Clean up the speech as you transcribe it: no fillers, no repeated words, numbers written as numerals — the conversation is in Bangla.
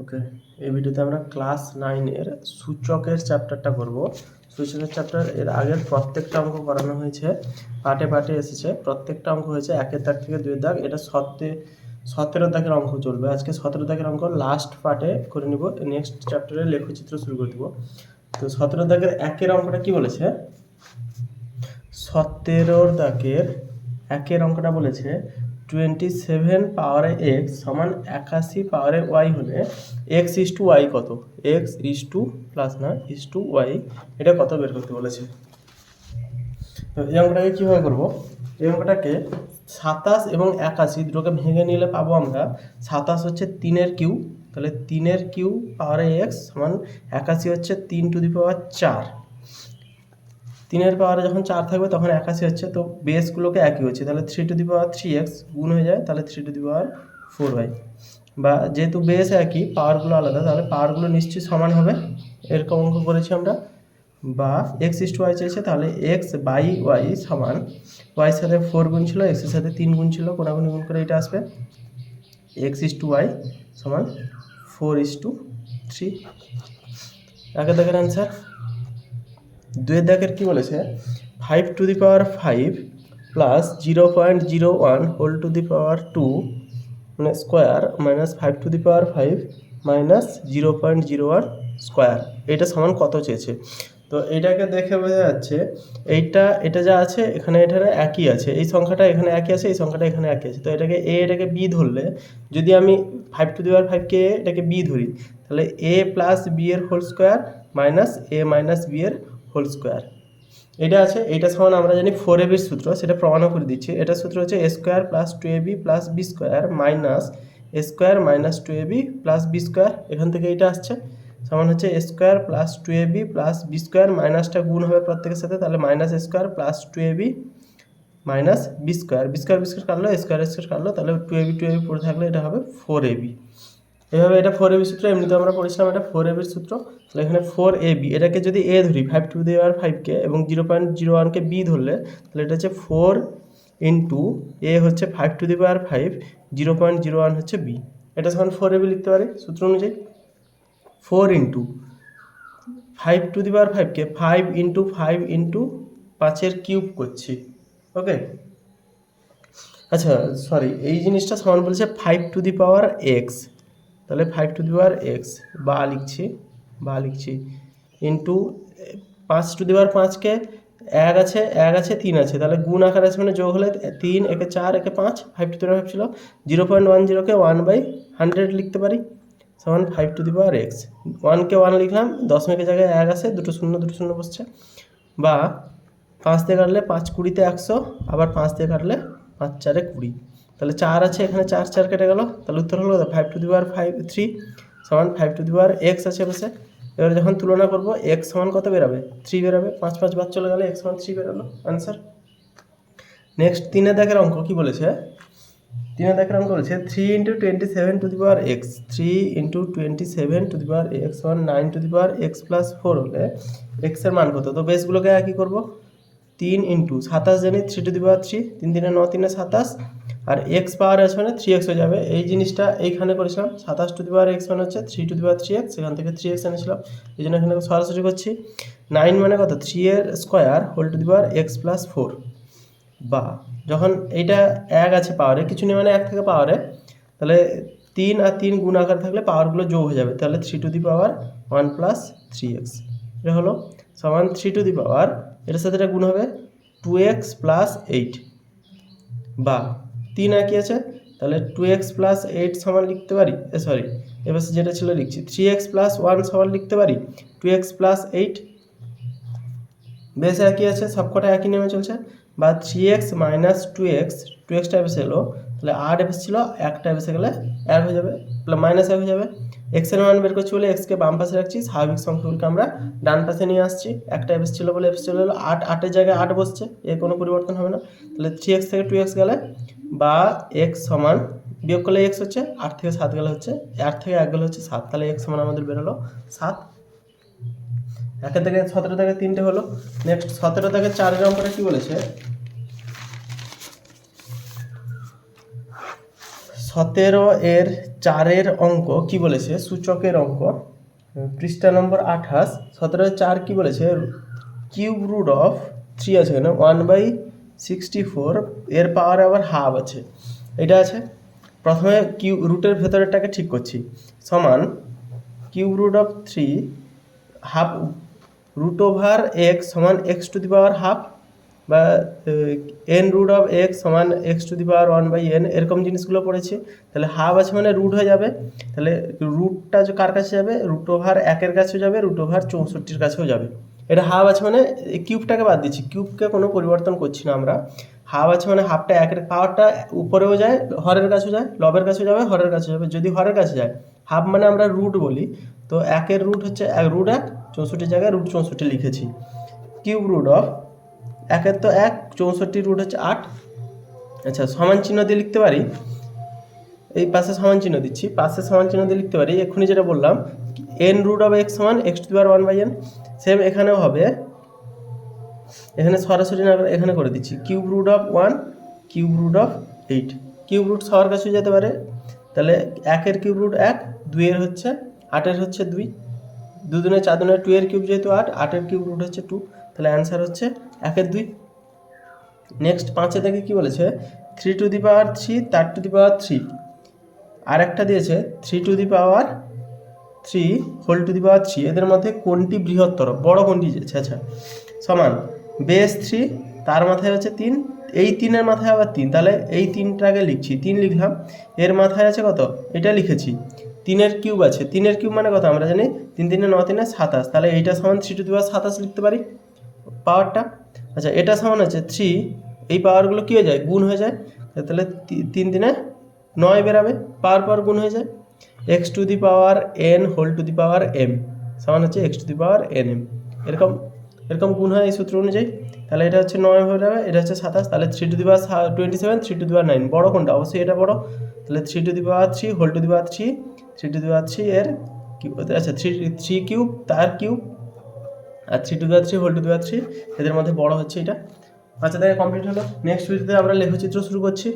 ওকে, এই ভিডিওতে আমরা ক্লাস 9-এর সূচকের চ্যাপ্টারটা করব। সূচকের চ্যাপ্টার এর আগের প্রত্যেকটা অঙ্ক করানো হয়েছে, পার্টে পার্টে এসেছে। প্রত্যেকটা অঙ্ক হয়েছে 1-এর দাগ থেকে 2-এর দাগ। এটা 17 দাগের অঙ্ক চলবে। আজকে 17 দাগের অঙ্ক লাস্ট পার্টে করে নিব, নেক্সট চ্যাপ্টারে লেখচিত্র শুরু করে দেব। তো 17 দাগের 1-এর অঙ্কটা কি বলেছে? 17 দাগের 1-এর অঙ্কটা বলেছে 27 পাওয়ারে এক্স সমান 81 পাওয়ারে ওয়াই হলে এক্স ইস টু ওয়াই কত? এক্স ইস টু প্লাস না ইস টু ওয়াই, এটা কত বের করতে বলেছে। তো এই অঙ্কটাকে কীভাবে করবো? এই অঙ্কটাকে 27 এবং 81 দুটোকে ভেঙে নিলে পাবো আমরা 27 হচ্ছে 3-এর কিউ, তাহলে 3-এর কিউ পাওয়ারে এক্স সমান 81 হচ্ছে 3 টু দি পাওয়ার 4। 3-এর পাওয়ারে যখন 4 থাকবে তখন 81 হচ্ছে, তো বেসগুলোকে একই হচ্ছে, তাহলে 3 টু দি পাওয়ার 3x গুণ হয়ে যায়, তাহলে 3 টু দি পাওয়ার 4y। বা যেহেতু বেস একই, পাওয়ারগুলো আলাদা, তাহলে পাওয়ারগুলো নিশ্চয়ই সমান হবে, এরকম অঙ্ক করেছি আমরা। বা এক্স ইস টু ওয়াই চেয়েছে, তাহলে এক্স বাই ওয়াই সমান ওয়াইয়ের সাথে 4 গুণ ছিল, এক্সের সাথে 3 গুণ ছিল, কোনাগুনি গুণ করে এটা আসবে এক্স ইস টু ওয়াই সমান 4:3। আগের দাগের অ্যান্সার। 2-এর দাগের কী বলেছে? 5 to the power 5 plus 0.01 whole to the power 2 মানে square minus 5 to the power 5 minus 0.01 square, এটা সমান কত চেয়েছে। তো এইটাকে দেখে বোঝা যাচ্ছে এটা যা আছে এখানে একই আছে, এই সংখ্যাটা এখানে একই আছে, এই সংখ্যাটা এখানে একই আছে। তো এটাকে বি ধরলে, যদি আমি 5 টু দি পাওয়ার 5কে এটাকে বি ধরি, তাহলে এ প্লাস বি এর হোল স্কোয়ার মাইনাস এ মাইনাস বি এর হোল স্কোয়ার, এটা আছে। এইটা সমান আমরা জানি 4ab সূত্র, সেটা প্রমাণও করে দিচ্ছি। এটা সূত্র হচ্ছে a square plus 2ab plus B square minus a square minus 2ab plus B square, এখান থেকে এটা আসছে সমান হচ্ছে a square plus 2ab plus B square, মাইনাসটা গুণ হবে প্রত্যেকের সাথে, তাহলে minus a square plus 2ab minus B square, B square কাটলো, স্কোয়ার কাটলো, তাহলে 2ab পড়ে থাকলে এটা হবে 4ab। এভাবে এটা 4ab সূত্র, এমনিতে আমরা পড়েছিলাম এটা 4ab সূত্র। তাহলে এখানে 4ab, এটাকে যদি a ধরি 5 টু দি পাওয়ার 5কে এবং 0.01কে b ধরলে, তাহলে এটা হচ্ছে 4 ইন্টু a হচ্ছে 5 টু দি পাওয়ার 5, 0.01 হচ্ছে b, এটা সমান 4ab লিখতে পারি সূত্র অনুযায়ী। 4 ইন্টু 5 টু দি পাওয়ার 5কে 5 ইন্টু 5 ইন্টু 5-এর কিউব করছি। ওকে, আচ্ছা সরি, এই জিনিসটা সমান বলছে 5 টু দি পাওয়ার এক্স, তাহলে 5 টু দি পাওয়ার এক্স বা লিখছি ইন্টু 5 টু দি পাওয়ার 5কে 1 আছে 3 আছে, তাহলে গুণ আকার আছে মানে যোগ হলে 3 একে 4 একে 5, 5 টু দি পাওয়ার 5 ছিল, 0.10কে 1/100 লিখতে পারি সমান 5 টু দি পাওয়ার এক্স। 1কে 1 লিখলাম, দশমিকের জায়গায় 1 আছে, দুটো শূন্য বসছে। বা 5 দিয়ে কাটলে 5 20-তে 100, আবার 5 দিয়ে কাটলে 5 4-এ 20, তাহলে 4 আছে এখানে, 4 4 কেটে গেল, তাহলে উত্তর হলো 5 টু দি পাওয়ার 3 সমান 5 টু দি পাওয়ার এক্স আছে বসে। এবারে যখন তুলনা করবো এক্স সমান কত বেরাবে? 3 বেরাবে, 5 5 বাদ চলে গেলে এক্স সমান 3 বেরালো, আনসার। নেক্সট 3-এর দাগের অঙ্ক কি বলেছে? 3-এর দাগের অঙ্ক বলেছে 3 into 27 two the power x, 3 into 27 two the power x সমান 9 two the power x plus 4 হলে এক্সের মান কত? তো বেসগুলোকে একই করবো, 3 ইন্টু 27 জানি 3 to the power 3, 3 3 9 3 27, R x পাওয়ার আছে মানে 3x হয়ে যাবে। এই জিনিসটা এইখানে করেছিলাম, 27 টু দি পাওয়ার এক্স মানে হচ্ছে 3 টু দি পাওয়ার 3x, সেখান থেকে 3x এনেছিলাম, এই জন্য এখানে সরাসরি করছি। 9 মানে কত? 3 এর square whole to the power x plus 4। বা যখন এইটা 1 আছে পাওয়ারে, কিছু নেই মানে 1 থেকে পাওয়ারে, তাহলে 3 আর 3 গুণ আকার থাকলে পাওয়ারগুলো যোগ হয়ে যাবে, তাহলে 3 to the power 1 plus 3x, এটা হলো সমান 3 টু দি পাওয়ার, এটার সাথে এটা গুণ হবে 2x প্লাস 8। বা 3 একই আছে, তাহলে 2x প্লাস 8 সমান লিখতে পারি, সরি এবার যেটা ছিল লিখছি, 3x প্লাস 1 সমান লিখতে পারি 2x প্লাস 8। বেশ একই আছে, সবকটা একই নেমে চলছে। বা 3x মাইনাস 2xটা এসে এলো, তাহলে 8 এসেছিলো, একটা এসে গেলে 1 হয়ে যাবে, মাইনাস 1 হয়ে যাবে। এক্সের মান বের করছি বলে এক্সকে বাম পাশে রাখছি, স্বাভাবিক সংখ্যাগুলোকে আমরা ডান পাশে নিয়ে আসছি। একটা এসেছিলো বলে চলে এলো 8, 8-এর জায়গায় 8 বসছে, এর কোনো পরিবর্তন হবে না। তাহলে 3x থেকে 2x গেলে বা x সমান, বিয়োগ করলে x হচ্ছে, 8 থেকে 7 গেলে হচ্ছে, 8 থেকে 1 গেলে হচ্ছে 7, তাহলে x সমান আমাদের বেরোলো 7। 1 থেকে 17 থেকে 3টে হলো। নেক্সট 17 থেকে 4-এর অঙ্কটা কি বলেছে? 17 এর 4-এর অঙ্ক কি বলেছে, সূচকের অঙ্ক, পৃষ্ঠা নম্বর 28। 17 এর 4 কি বলেছে, কিউব রুট অফ 3 আছে এখানে 1/64, এর পাওয়ার আবার হাফ আছে, এটা আছে। প্রথমে কিউ রুটের ভেতরেরটাকে ঠিক করছি, সমান cube root of 3 half root over x সমান x to the power half, বা এন রুট অফ এক্স সমান x to the power 1/n, এরকম জিনিসগুলো পড়েছি। তাহলে হাফ আছে মানে রুট হয়ে যাবে, তাহলে রুটটা কার কাছে যাবে, রুট ওভার 1-এর কাছেও যাবে, রুট ওভার 64-র কাছেও যাবে। এটা হাফ আছে মানে কিউবটাকে বাদ দিচ্ছি, কিউবকে কোনো পরিবর্তন করছি না আমরা। হাফ আছে মানে হাফটা 1-এর পাওয়ারটা উপরেও যায়, হরের কাছেও যায়, লবের কাছেও যাবে, হরের কাছে যাবে। যদি হরের কাছে যায়, হাফ মানে আমরা রুট বলি, তো 1-এর রুট হচ্ছে রুট 1, 64 জায়গায় রুট 64 লিখেছি। কিউব রুট অফ 1-এর তো 1, 64 রুট হচ্ছে 8। আচ্ছা, সমান চিহ্ন দিয়ে লিখতে পারি, এই পাশে সমান চিহ্ন দিচ্ছি, পাশে সমান চিহ্ন দিয়ে লিখতে পারি এক্ষুনি যেটা বললাম, এন রুট অফ এক্স সমান x to the power 1/n। Same এখানেও হবে, এখানে সরাসরি না এখানে করে দিচ্ছি, cube root of 1 cube root of 8, cube root সবার কাছে যেতে পারে। তাহলে 1-এর কিউব রুট 1, 2-এর হচ্ছে 8-এর হচ্ছে 2, 2 দুনে 4 দুনে 2-এর কিউব যেহেতু 8, 8-এর কিউব রুট হচ্ছে 2, তাহলে অ্যান্সার হচ্ছে 1-এর 2। নেক্সট 5-এ দেখে কি বলেছে, 3 টু দি পাওয়ার 3 তার টু দি পাওয়ার 3, আর একটা দিয়েছে 3 to the power 3 whole to the power 3, এদের মধ্যে কোনটি বৃহত্তর, বড় কোনটি আছে, আচ্ছা, সমান বেস 3 তার মাথায় হচ্ছে 3, এই 3-এর মাথায় আবার 3, তাহলে এই 3টাকে লিখছি, 3 লিখলাম, এর মাথায় আছে কত, এটা লিখেছি, 3-এর কিউব আছে, 3-এর কিউব মানে কত আমরা জানি, 3 3 9 3 27, তাহলে এইটা সমান 3 টু দি পাওয়ার 27 লিখতে পারি পাওয়ারটা। আচ্ছা, এটা সমান হচ্ছে 3, এই পাওয়ারগুলো কী হয়ে যায়, গুণ হয়ে যায়, তাহলে 3 3 9 বেরাবে, পাওয়ার গুণ হয়ে যায়, x to the power n whole to the power m সমান হচ্ছে x to the power n m, এরকম এরকম গুণ হয় এই সূত্র অনুযায়ী। তাহলে এটা হচ্ছে 9 হয়ে যাবে, এটা হচ্ছে 27, তাহলে 3 to the power 27, 3 to the পাওয়ার 9, বড় কোনটা, অবশ্যই এটা বড়, তাহলে 3 to the power 3 whole to the power 3, 3 to the power 3 এর কিউব, আচ্ছা 3 কিউব তার কিউব, আর 3 to the power 3 whole to the power 3, এদের মধ্যে বড় হচ্ছে এটা। আচ্ছা, দেখে কমপ্লিট হলো। নেক্সট ভিডিওতে আমরা লেখচিত্র শুরু করছি।